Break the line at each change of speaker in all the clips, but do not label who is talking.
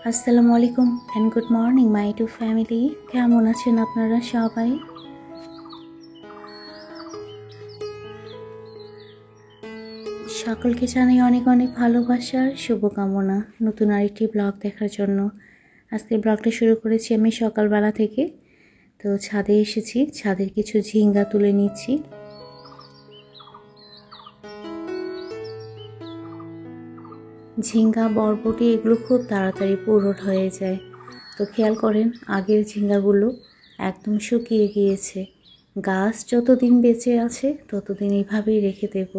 আসসালামু আলাইকুম and good morning my to family. কেমন আছেন আপনারা সবাই? সকলকে জানাই অনেক অনেক ভালোবাসার শুভকামনা নতুন আরেকটি ব্লগ দেখার জন্য। আজকের ব্লগটা শুরু করেছি আমি সকালবেলা থেকে। তো ছাদে এসেছি, ছাদের কিছু ঝিঙ্গা তুলে নিচ্ছি। ঝিঙ্গা, বরবটি এগুলো খুব তাড়াতাড়ি পুরোট হয়ে যায়। তো খেয়াল করেন আগের ঝিঙ্গাগুলো একদম শুকিয়ে গিয়েছে। গাছ যতদিন বেঁচে আছে ততদিন এইভাবেই রেখে দেব।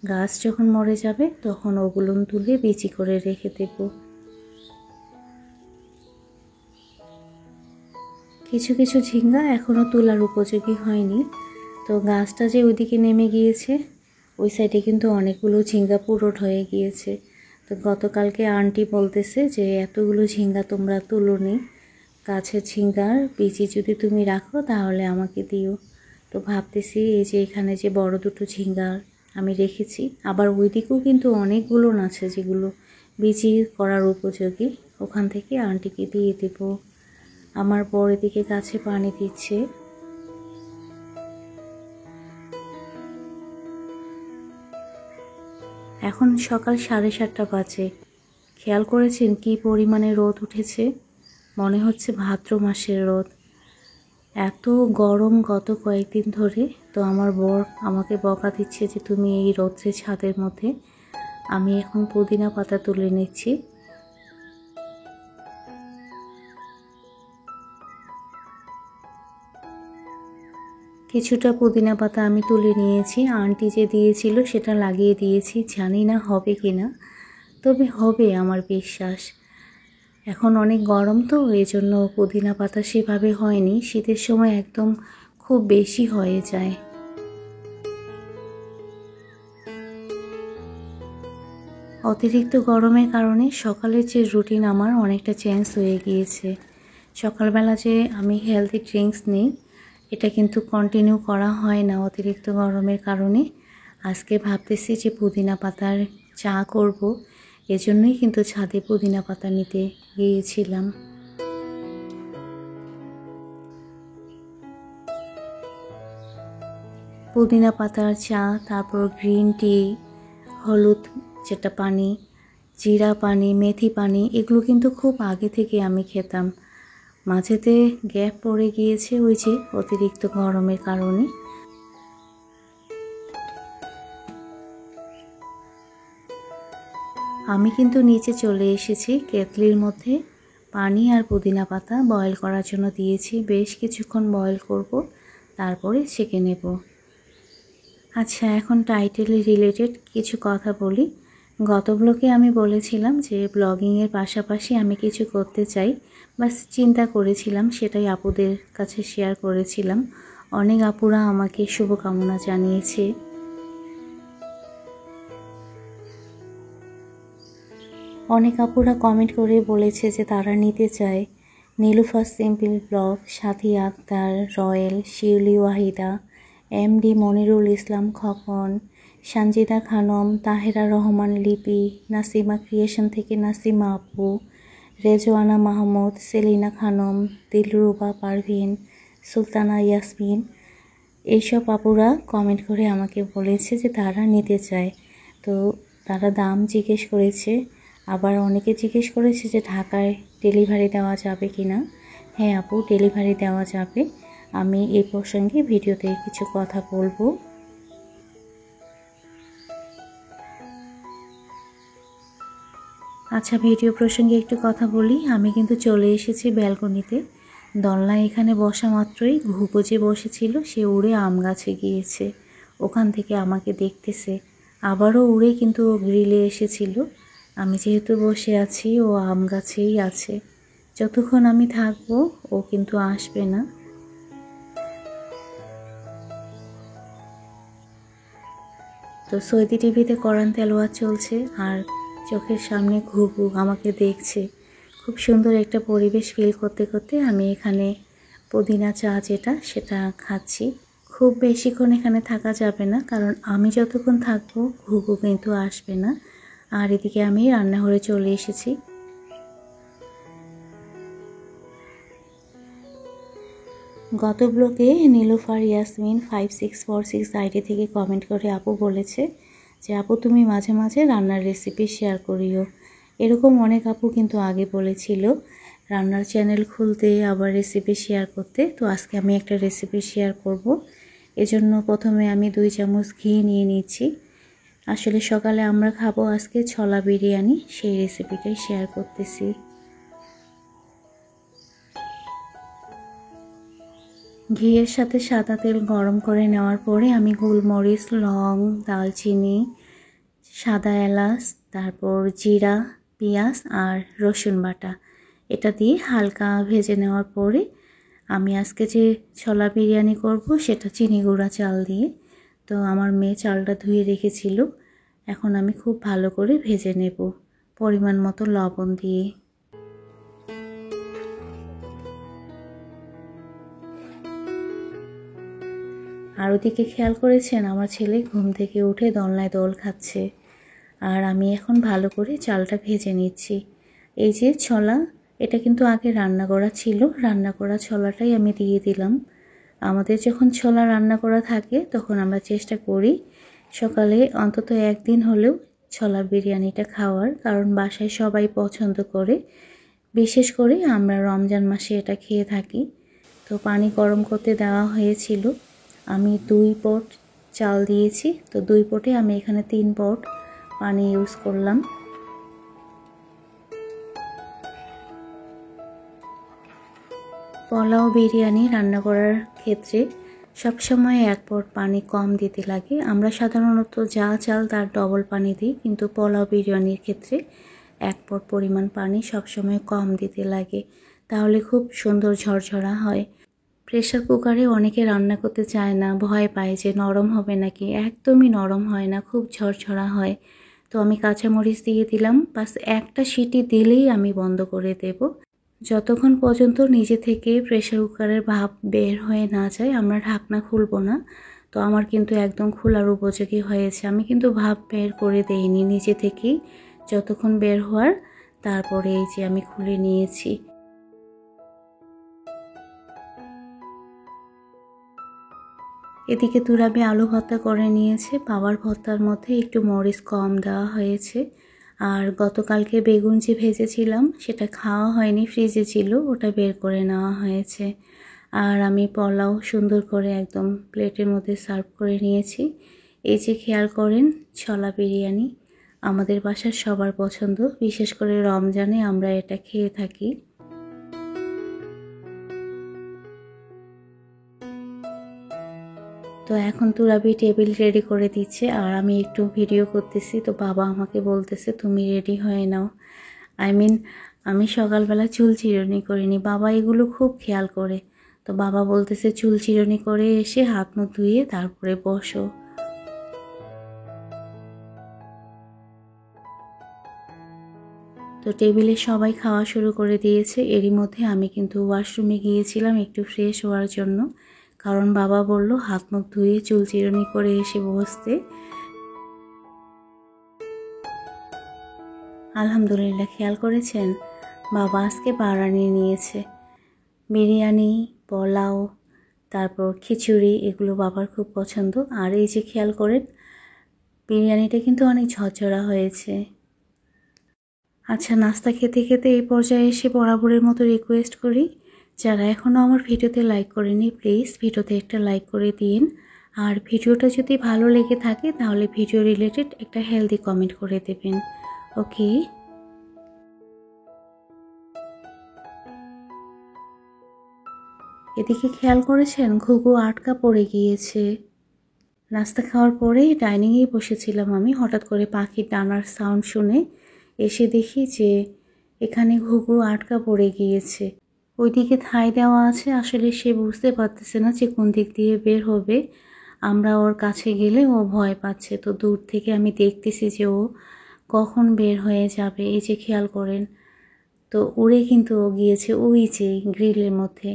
গাছ যখন মরে যাবে তখন ওগুলো তুলে বিচি করে রেখে দেব। কিছু কিছু ঝিঙ্গা এখনও তোলার উপযোগী হয়নি। তো গাছটা যে ওইদিকে নেমে গিয়েছে ওই সাইডে কিন্তু অনেকগুলো ঝিঙ্গা পুরোট হয়ে গিয়েছে। তো গতকালকে আন্টি বলতেছে যে এতগুলো ঝিঙ্গা তোমরা তুলোনি, গাছের ঝিঙ্গার বিচি যদি তুমি রাখো তাহলে আমাকে দিও। তো ভাবতেছি এই যে এখানে যে বড় দুটো ঝিঙ্গা আমি রেখেছি, আবার ওইদিকেও কিন্তু অনেকগুলো আছে যেগুলো বিচি করার উপযোগী, ওখান থেকে আন্টিকে দিয়ে দেব। আমার বড় দিকে গাছে পানি দিচ্ছে। এখন সকাল 7:30 বাজে। খেয়াল করেছেন কি পরিমাণে রোদ উঠেছে? মনে হচ্ছে ভাদ্র মাসের রোদ। এত গরম গত কয়েকদিন ধরে। তো আমার বর আমাকে বকা দিচ্ছে যে তুমি এই রোদ্রে ছাদের মধ্যে। আমি এখন পুদিনা পাতা তুলে নিচ্ছি। কিছুটা পুদিনা পাতা আমি তুলে নিয়েছি, আন্টি যে দিয়েছিল সেটা লাগিয়ে দিয়েছি। জানি না হবে কিনা, তবে হবে আমার বিশ্বাস। এখন অনেক গরম তো এই জন্য পুদিনা পাতা সেভাবে হয়নি, শীতের সময় একদম খুব বেশি হয়ে যায়। অতিরিক্ত গরমের কারণে সকালের যে রুটিন আমার অনেকটা চেঞ্জ হয়ে গিয়েছে। সকালবেলা যে আমি হেলদি ড্রিঙ্কস নিই এটা কিন্তু কন্টিনিউ করা হয় না অতিরিক্ত গরমের কারণে। আজকে ভাবতেছি যে পুদিনা পাতার চা করব, এজন্যই কিন্তু ছাদে পুদিনা পাতা নিতে গিয়েছিলাম। পুদিনা পাতার চা, তারপর গ্রিন টি, হলুদ যেটা পানি, জিরা পানি, মেথি পানি, এগুলো কিন্তু খুব আগে থেকে আমি খেতাম। মাঝেতে গ্যাপ পড়ে গিয়েছে ওই যে অতিরিক্ত গরমের কারণে। আমি কিন্তু নিচে চলে এসেছি, কেটলির মধ্যে পানি আর পুদিনা পাতা বয়েল করার জন্য দিয়েছি। বেশ কিছুক্ষণ বয়েল করব, তারপরে ছেঁকে নেব। আচ্ছা, এখন টাইটেলে রিলেটেড কিছু কথা বলি। গত ব্লগে আমি বলেছিলাম যে ব্লগিংয়ের পাশাপাশি আমি কিছু করতে চাই, বাস চিন্তা করেছিলাম, সেটাই আপুদের কাছে শেয়ার করেছিলাম। অনেক আপুরা আমাকে শুভকামনা জানিয়েছে। অনেক আপুরা কমেন্ট করে বলেছে যে তারা নিতে চায়। নীলুফার সিম্পল ব্লগ, সাথী আক্তার, রয়েল, শিউলি ওয়াহিদা, এমডি মনিরুল ইসলাম খকন, সানজিদা খানম, তাহেরা রহমান লিপি, নাসিমা ক্রিয়েশন থেকে নাসিমা আপু, রেজওয়ানা মাহমুদ, সেলিনা খানম, দিলরুবা পারভিন, সুলতানা ইয়াসমিন, এইসব আপুরা কমেন্ট করে আমাকে বলেছে যে তারা নিতে চায়। তো তারা দাম জিজ্ঞেস করেছে, আবার অনেকে জিজ্ঞেস করেছে যে ঢাকায় ডেলিভারি দেওয়া যাবে কি না। হ্যাঁ আপু, ডেলিভারি দেওয়া যাবে। আমি এই প্রসঙ্গে ভিডিওতে কিছু কথা বলবো। আচ্ছা, ভিডিও প্রসঙ্গে একটু কথা বলি। আমি কিন্তু চলে এসেছি ব্যালকনিতে। দোলনায় এখানে বসা মাত্রই ঘুঘু যে বসেছিল সে উড়ে আম গাছে গিয়েছে, ওখান থেকে আমাকে দেখতেছে। আবারও উড়ে কিন্তু ও গ্রিলে এসেছিল। আমি যেহেতু বসে আছি, ও আম গাছেই আছে। যতক্ষণ আমি থাকবো ও কিন্তু আসবে না। তো সৌদি টিভিতে কোরআন তেলাওয়াত চলছে আর চোখের সামনে ঘুঘু আমাকে দেখছে। খুব সুন্দর একটা পরিবেশ ফিল করতে করতে আমি এখানে পুদিনা চা যেটা সেটা খাচ্ছি। খুব বেশিক্ষণ এখানে থাকা যাবে না, কারণ আমি যতক্ষণ থাকবো ঘুঘু কিন্তু আসবে না। আর এদিকে আমি রান্নাঘরে চলে এসেছি। গত ব্লগে নীলুফার ইয়াসমিন 5646 আইডি থেকে কমেন্ট করে আপু বলেছে যে আপু তুমি মাঝে মাঝে রান্নার রেসিপি শেয়ার করিও। এরকম অনেক আপু কিন্তু আগে বলেছিল রান্নার চ্যানেল খুলতে, আবার রেসিপি শেয়ার করতে। তো আজকে আমি একটা রেসিপি শেয়ার করব। এজন্য প্রথমে আমি 2 চামচ ঘি নিয়ে নিচ্ছি। আসলে সকালে আমরা খাবো আজকে ছোলা বিরিয়ানি, সেই রেসিপিটাই শেয়ার করতেছি। ঘিয়ের সাথে সাদা তেল গরম করে নেওয়ার পরে আমি গোলমরিচ, লং, দালচিনি, সাদা এলাচ, তারপর জিরা, পেঁয়াজ আর রসুন বাটা এটা দিয়ে হালকা ভেজে নেওয়ার পরে আমি আজকে যে ছোলা বিরিয়ানি করব সেটা চিনি গুঁড়া চাল দিয়ে। তো আমার মেয়ে চালটা ধুয়ে রেখেছিল, এখন আমি খুব ভালো করে ভেজে নেব পরিমাণ মতো লবণ দিয়ে। আর ওদিকে খেয়াল করেছেন আমার ছেলে ঘুম থেকে উঠে দোলনায় দোল খাচ্ছে, আর আমি এখন ভালো করে চালটা ভেজে নিচ্ছি। এই যে ছোলা, এটা কিন্তু আগে রান্না করা ছিল, রান্না করা ছোলাটাই আমি দিয়ে দিলাম। আমাদের যখন ছোলা রান্না করা থাকে তখন আমরা চেষ্টা করি সকালে অন্তত একদিন হলেও ছোলা বিরিয়ানিটা খাওয়ার, কারণ বাসায় সবাই পছন্দ করে, বিশেষ করে আমরা রমজান মাসে এটা খেয়ে থাকি। তো পানি গরম করতে দেওয়া হয়েছিল, আমি 2 পট চাল দিয়েছি, তো 2 পটে আমি এখানে 3 পট পানি ইউজ করলাম। পোলাও বিরিয়ানি রান্না করার ক্ষেত্রে সবসময় 1 পট পানি কম দিতে লাগে। আমরা সাধারণত যা চাল তার ডবল পানি দিই, কিন্তু পোলাও বিরিয়ানির ক্ষেত্রে 1 পট পরিমাণ পানি সবসময় কম দিতে লাগে, তাহলে খুব সুন্দর ঝরঝরা হয়। প্রেসার কুকারে অনেকে রান্না করতে চায় না, ভয় পায় যে নরম হবে নাকি। একদমই নরম হয় না, খুব ঝরঝরা হয়। তো আমি কাঁচামরিচ দিয়ে দিলাম, বাস একটা সিটি দিলেই আমি বন্ধ করে দেব। যতক্ষণ পর্যন্ত নিজে থেকে প্রেসার কুকারের ভাপ বের হয়ে না যায় আমরা ঢাকনা খুলবো না। তো আমার কিন্তু একদম খোলার উপযোগী হয়েছে, আমি কিন্তু ভাপ বের করে দেইনি, নিজে থেকেই যতক্ষণ বের হওয়ার তারপরে এই যে আমি খুলে নিয়েছি। এদিকে তুরাবি আলু ভর্তা করে নিয়েছে, পাওয়ার ভর্তার মধ্যে একটু মরিচ কম দেওয়া হয়েছে। আর গতকালকে বেগুন যে ভেজেছিলাম সেটা খাওয়া হয়নি, ফ্রিজে ছিল, ওটা বের করে নেওয়া হয়েছে। আর আমি পোলাও সুন্দর করে একদম প্লেটের মধ্যে সার্ভ করে নিয়েছি। এই যে খেয়াল করেন ছোলা বিরিয়ানি আমাদের বাসার সবার পছন্দ, বিশেষ করে রমজানে আমরা এটা খেয়ে থাকি। তো এখন তুরাবি টেবিল রেডি করে দিচ্ছে আর আমি একটু ভিডিও করতেছি। তো বাবা আমাকে বলতেছে তুমি রেডি হয়ে নাও। আমি সকালবেলা চুল চিরুনি করিনি, বাবা এগুলো খুব খেয়াল করে। তো বাবা বলতেছে চুল চিরুনি করে এসে হাত মুখ ধুয়ে তারপরে বসো। তো টেবিলে সবাই খাওয়া শুরু করে দিয়েছে, এরই মধ্যে আমি কিন্তু ওয়াশরুমে গিয়েছিলাম একটু ফ্রেশ হওয়ার জন্য, কারণ বাবা বলল হাত মুখ ধুয়ে চুল চিরুনি করে এসে বসতে। আলহামদুলিল্লাহ, খেয়াল করেছেন বাবা আজকে বারানি নিয়েছে, বিরিয়ানি, পোলাও, তারপর খিচুড়ি, এগুলো বাবার খুব পছন্দ। আর এই যে খেয়াল করেন বিরিয়ানিটা কিন্তু অনেক ঝরঝরা হয়েছে। আচ্ছা, নাস্তা খেতে খেতে এই পর্যায়ে এসে বরাবরের মতো রিকোয়েস্ট করি, যারা এখনও আমার ভিডিওতে লাইক করেনি প্লিজ ভিডিওতে একটা লাইক করে দিন। আর ভিডিওটা যদি ভালো লেগে থাকে তাহলে ভিডিও রিলেটেড একটা হেলদি কমেন্ট করে দেবেন। ওকে, এদিকে খেয়াল করেছেন ঘুঘু আটকা পড়ে গিয়েছে। নাস্তা খাওয়ার পরেই ডাইনিংয়েই বসেছিলাম আমি, হঠাৎ করে পাখির ডানার সাউন্ড শুনে এসে দেখি যে এখানে ঘুঘু আটকা পড়ে গিয়েছে। ওইদিকে ঠাই দেওয়া আছে, আসলে সে বুঝতে পারতেছে না যে কোন দিক দিয়ে বের হবে। আমরা ওর কাছে গেলে ও ভয় পাচ্ছে, তো দূর থেকে আমি দেখতেছি যে ও কখন বের হয়ে যাবে। এই যে খেয়াল করেন, তো উড়ে কিন্তু ও গিয়েছে ওই যে গ্রিলের মধ্যে।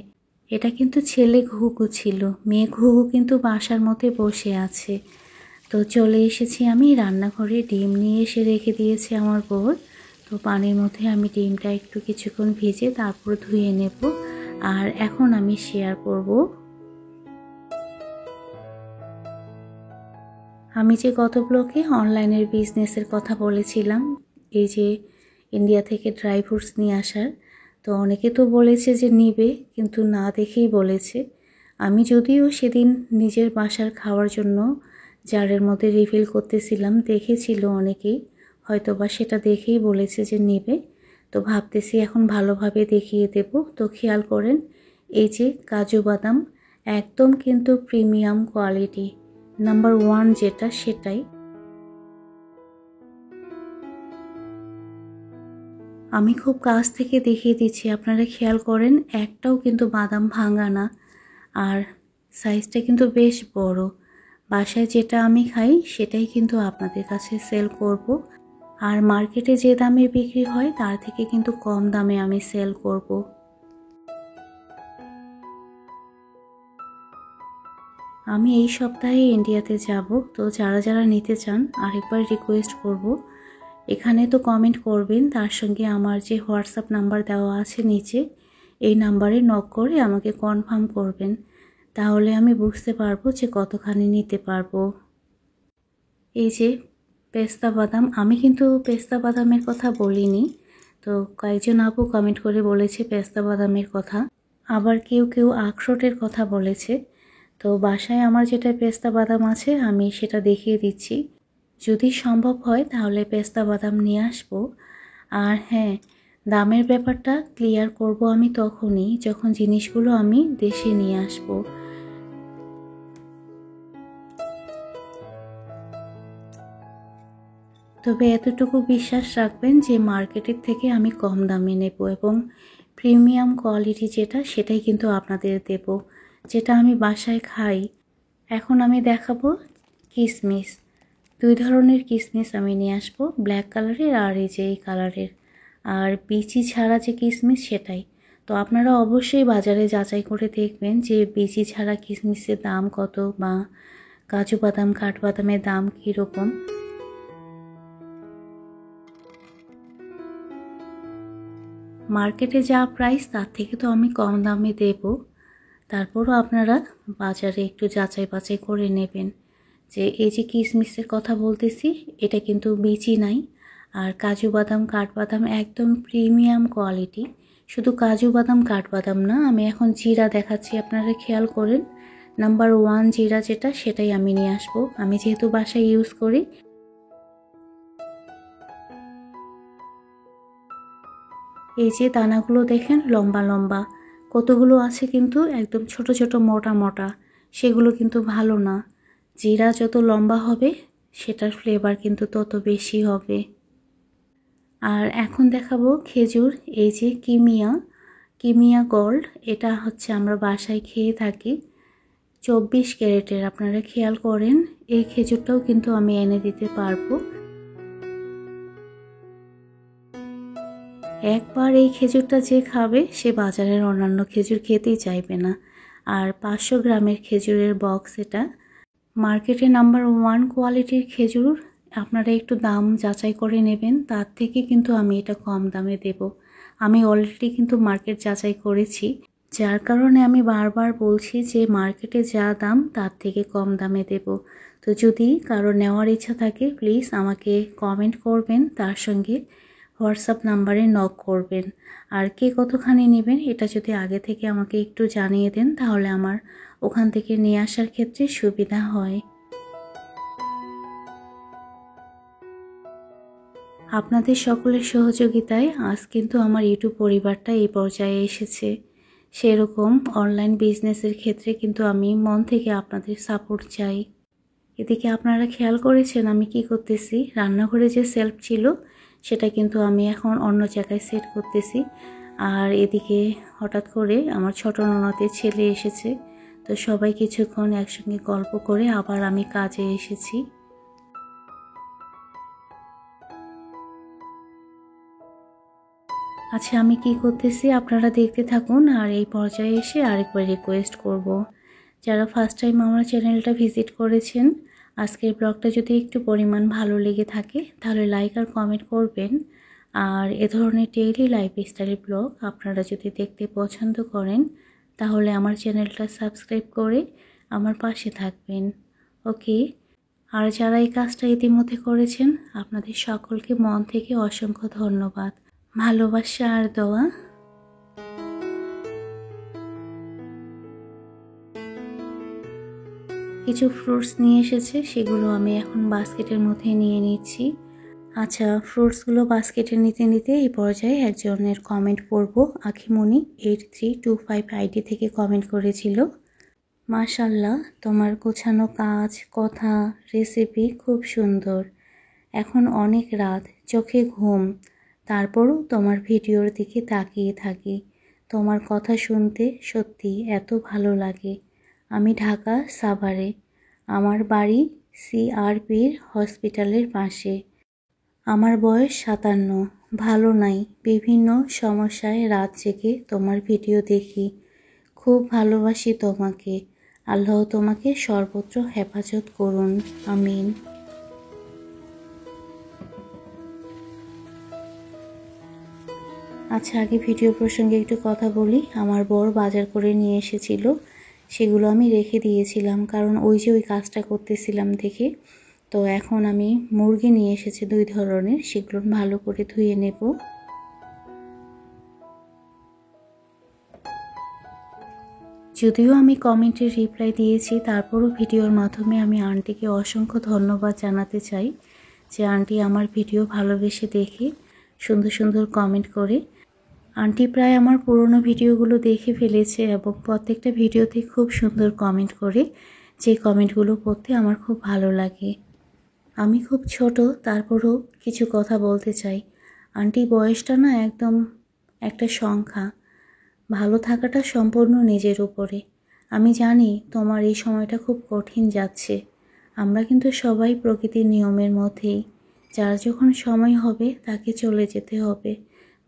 এটা কিন্তু ছেলে ঘুঘু ছিল, মেয়ে ঘুঘু কিন্তু বাসার মধ্যে বসে আছে। তো চলে এসেছি আমি রান্নাঘরে, ডিম নিয়ে এসে রেখে দিয়েছে আমার বর। তো পানির মধ্যে আমি ডিমটা একটু কিছুক্ষণ ভেজে তারপর ধুয়ে নেব। আর এখন আমি শেয়ার করব আমি যে গত ব্লগে অনলাইনের বিজনেসের কথা বলেছিলাম, এই যে ইন্ডিয়া থেকে ড্রাই ফ্রুটস নিয়ে আসার। তো অনেকে তো বলেছে যে নিবে, কিন্তু না দেখেই বলেছে। আমি যদিও সেদিন নিজের বাসার খাওয়ার জন্য জারের মধ্যে রিফিল করতেছিলাম, দেখেছিল অনেকেই, হয়তো বা সেটা দেখেই বলেছে যে নিবে। তো ভাবতেছি এখন ভালোভাবে দেখিয়ে দেব। তো খেয়াল করেন, এই যে কাজু বাদাম একদম কিন্তু প্রিমিয়াম কোয়ালিটি, নাম্বার 1 যেটা সেটাই। আমি খুব কাছ থেকে দেখিয়ে দিচ্ছি, আপনারা খেয়াল করেন, একটাও কিন্তু বাদাম ভাঙা না, আর সাইজটা কিন্তু বেশ বড়। বাসায় যেটা আমি খাই সেটাই কিন্তু আপনাদের কাছে সেল করব, আর মার্কেটে যে দামে বিক্রি হয় তার থেকে কিন্তু কম দামে আমি সেল করব। আমি এই সপ্তাহে ইন্ডিয়াতে যাব, তো যারা যারা নিতে চান আরেকবার রিকোয়েস্ট করব, এখানে তো কমেন্ট করবেন, তার সঙ্গে আমার যে হোয়াটসঅ্যাপ নাম্বার দেওয়া আছে নিচে, এই নাম্বারে নক করে আমাকে কনফার্ম করবেন, তাহলে আমি বুঝতে পারবো যে কতখানি নিতে পারবো। এই যে পেস্তা বাদাম, আমি কিন্তু পেস্তা বাদামের কথা বলিনি, তো কয়েকজন আপু কমেন্ট করে বলেছে পেস্তা বাদামের কথা, আবার কেউ কেউ আখরোটের কথা বলেছে। তো বাসায় আমার যেটা পেস্তা বাদাম আছে আমি সেটা দেখিয়ে দিচ্ছি, যদি সম্ভব হয় তাহলে পেস্তা বাদাম নিয়ে আসবো। আর হ্যাঁ, দামের ব্যাপারটা ক্লিয়ার করব আমি তখনই যখন জিনিসগুলো আমি দেশে নিয়ে আসবো। তবে এতটুকু বিশ্বাস রাখবেন যে মার্কেটের থেকে আমি কম দামে নেব, এবং প্রিমিয়াম কোয়ালিটি যেটা সেটাই কিন্তু আপনাদের দেব, যেটা আমি বাসায় খাই। এখন আমি দেখাবো কিশমিশ। 2 ধরনের কিশমিশ আমি নিয়ে আসবো, ব্ল্যাক কালারের আর এই যে এই কালারের, আর বিচি ছাড়া যে কিশমিশ সেটাই। তো আপনারা অবশ্যই বাজারে যাচাই করে দেখবেন যে বিচি ছাড়া কিশমিশের দাম কত, বা কাজু বাদাম কাঠবাদামের দাম কীরকম। মার্কেটে যা প্রাইস তার থেকে তো আমি কম দামে দেব, তারপরও আপনারা বাজারে একটু যাচাই বাছাই করে নেবেন। যে এই যে কিশমিশের কথা বলতেছি, এটা কিন্তু বিচি নাই, আর কাজু বাদাম কাঠবাদাম একদম প্রিমিয়াম কোয়ালিটি। শুধু কাজু বাদাম কাঠবাদাম না, আমি এখন জিরা দেখাচ্ছি, আপনারা খেয়াল করেন, নাম্বার 1 জিরা যেটা সেটাই আমি নিয়ে আসবো, আমি যেহেতু বাসায় ইউজ করি। এই যে দানাগুলো দেখেন লম্বা লম্বা কতগুলো আছে, কিন্তু একদম ছোট ছোট মোটা মোটা, সেগুলো কিন্তু ভালো না। জিরা যত লম্বা হবে সেটার ফ্লেভার কিন্তু তত বেশি হবে। আর এখন দেখাবো খেজুর, এই যে কিমিয়া, কিমিয়া গোল্ড, এটা হচ্ছে আমরা বাসায় খেয়ে থাকি, 24 ক্যারেটের। আপনারা খেয়াল করেন, এই খেজুরটাও কিন্তু আমি এনে দিতে পারবো। একবার এই খেজুরটা যে খাবে সে বাজারের অন্যান্য খেজুর খেতেই চাইবে না। আর 500 গ্রামের খেজুরের বক্স এটা, মার্কেটে নাম্বার 1 কোয়ালিটির খেজুর। আপনারা একটু দাম যাচাই করে নেবেন, তার থেকে কিন্তু আমি এটা কম দামে দেব। আমি অলরেডি কিন্তু মার্কেট যাচাই করেছি, যার কারণে আমি বারবার বলছি যে মার্কেটে যা দাম তার থেকে কম দামে দেব। তো যদি কারো নেওয়ার ইচ্ছা থাকে প্লিজ আমাকে কমেন্ট করবেন, তার সঙ্গে হোয়াটসঅ্যাপ নাম্বারে নক করবেন। আর কে কতখানি নেবেন এটা যদি আগে থেকে আমাকে একটু জানিয়ে দেন, তাহলে আমার ওখান থেকে নিয়ে আসার ক্ষেত্রে সুবিধা হয়। আপনাদের সকলের সহযোগিতায় আজ কিন্তু আমার ইউটিউব পরিবারটা এই পর্যায়ে এসেছে। সেরকম অনলাইন বিজনেসের ক্ষেত্রে কিন্তু আমি মন থেকে আপনাদের সাপোর্ট চাই। এদিকে আপনারা খেয়াল করেছেন আমি কি করতেছি, রান্নাঘরে যে সেলফ ছিল সেটা কিন্তু আমি এখন অন্য জায়গায় সেট করতেছি। আর এদিকে হঠাৎ করে আমার ছোট ননদের ছেলে এসেছে, তো সবাই কিছুক্ষণ একসঙ্গে গল্প করে আবার আমি কাজে এসেছি। আচ্ছা, আমি কি করতেছি আপনারা দেখতে থাকুন, আর এই পর্যায়ে এসে আরেকবার রিকোয়েস্ট করব, যারা ফার্স্ট টাইম আমার চ্যানেলটা ভিজিট করেছেন, আজকের ব্লগটা যদি একটু পরিমাণ ভালো লেগে থাকে তাহলে লাইক আর কমেন্ট করবেন। আর এ ধরনের ডেইলি লাইফস্টাইল ব্লগ আপনারা যদি দেখতে পছন্দ করেন তাহলে আমার চ্যানেলটা সাবস্ক্রাইব করে আমার পাশে থাকবেন। ওকে, আর যারা এই কাজটা ইতিমধ্যে করেছেন আপনাদের সকলকে মন থেকে অসংখ্য ধন্যবাদ, ভালোবাসা আর দোয়া। কিছু ফ্রুটস নিয়ে এসেছে, সেগুলো আমি এখন বাস্কেটের মধ্যে নিয়ে নিচ্ছি। আচ্ছা, ফ্রুটসগুলো বাস্কেটে নিতে নিতে এই পর্যায়ে একজনের কমেন্ট পড়ব। আখিমণি 8325 আইডি থেকে কমেন্ট করেছিল, মাশাআল্লাহ তোমার গোছানো কাজ, কথা, রেসিপি খুব সুন্দর। এখন অনেক রাত, চোখে ঘুম, তারপরও তোমার ভিডিওর দিকে তাকিয়ে থাকি। তোমার কথা শুনতে সত্যি এত ভালো লাগে। আমি ঢাকা সাভারে, আমার বাড়ি সিআরপির হসপিটালের পাশে। আমার বয়স 57, ভালো নাই, বিভিন্ন সমস্যায় রাত জেগে তোমার ভিডিও দেখি। খুব ভালোবাসি তোমাকে, আল্লাহ তোমাকে সর্বত্র হেফাজত করুন, আমিন। আচ্ছা, আগে ভিডিও প্রসঙ্গে একটু কথা বলি। আমার বর বাজার করে নিয়ে এসেছিল, সেগুলো আমি রেখে দিয়েছিলাম, কারণ ওই যে ওই কাজটা করতেছিলাম দেখে। তো এখন আমি মুরগি নিয়ে এসেছি 2 ধরনের, সেগুলো ভালো করে ধুয়ে নেব। যদিও আমি কমেন্টের রিপ্লাই দিয়েছি, তারপরও ভিডিওর মাধ্যমে আমি আন্টিকে অসংখ্য ধন্যবাদ জানাতে চাই যে আন্টি আমার ভিডিও ভালোবেসে দেখে সুন্দর সুন্দর কমেন্ট করে। আন্টি প্রায় আমার পুরনো ভিডিওগুলো দেখে ফেলেছে এবং প্রত্যেকটা ভিডিওতে খুব সুন্দর কমেন্ট করে, যে কমেন্টগুলো পড়তে আমার খুব ভালো লাগে। আমি খুব ছোট, তারপরও কিছু কথা বলতে চাই। আন্টি বয়সটা না একদম একটা সংখ্যা, ভালো থাকাটা সম্পূর্ণ নিজের উপরে। আমি জানি তোমার এই সময়টা খুব কঠিন যাচ্ছে। আমরা কিন্তু সবাই প্রকৃতির নিয়মের মধ্যেই, যার যখন সময় হবে তাকে চলে যেতে হবে।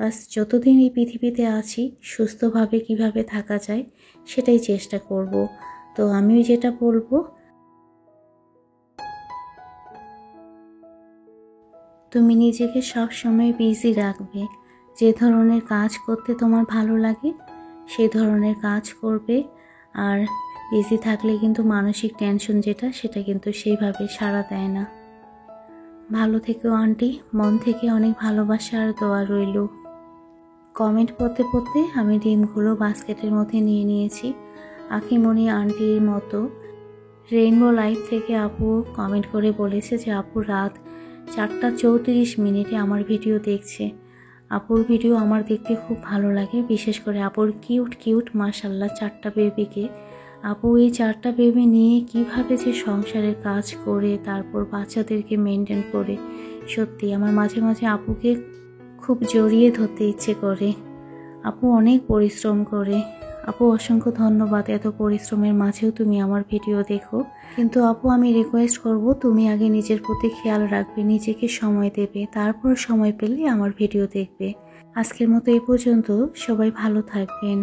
বাস যতদিন এই পৃথিবীতে আছি সুস্থভাবে কিভাবে থাকা যায় সেটাই চেষ্টা করব। তো আমিও যেটা বলবো, তুমি নিজেকে সব সময় বিজি রাখবে। যে ধরনের কাজ করতে তোমার ভালো লাগে সেই ধরনের কাজ করবে। আর বিজি থাকলে কিন্তু মানসিক টেনশন যেটা, সেটা কিন্তু সেইভাবে সাড়া দেয় না। ভালো থেকো আন্টি, মন থেকে অনেক ভালোবাসা আর দোয়া রইল। কমেন্ট পড়তে পড়তে আমি ডিমগুলো বাস্কেটের মধ্যে নিয়ে নিয়েছি। আখিমণি আন্টির মতো রেইনবো লাইফ থেকে আপু কমেন্ট করে বলেছে যে আপু রাত 4:34 আমার ভিডিও দেখছে। আপুর ভিডিও আমার দেখতে খুব ভালো লাগে, বিশেষ করে আপুর কিউট কিউট মাশাআল্লাহ 4টা বেবিকে। আপু এই 4টা বেবি নিয়ে কিভাবে যে সংসারের কাজ করে তারপর বাচ্চাদেরকে মেনটেন করে, সত্যি আমার মাঝে মাঝে আপুকে খুব জড়িয়ে ধরতে ইচ্ছে করে। আপু অনেক পরিশ্রম করে। আপু অসংখ্য ধন্যবাদ, এত পরিশ্রমের মাঝেও তুমি আমার ভিডিও দেখো। কিন্তু আপু আমি রিকোয়েস্ট করব, তুমি আগে নিজের প্রতি খেয়াল রাখবে, নিজেকে সময় দেবে, তারপর সময় পেলে আমার ভিডিও দেখবে। আজকের মতো এই পর্যন্ত, সবাই ভালো থাকবেন।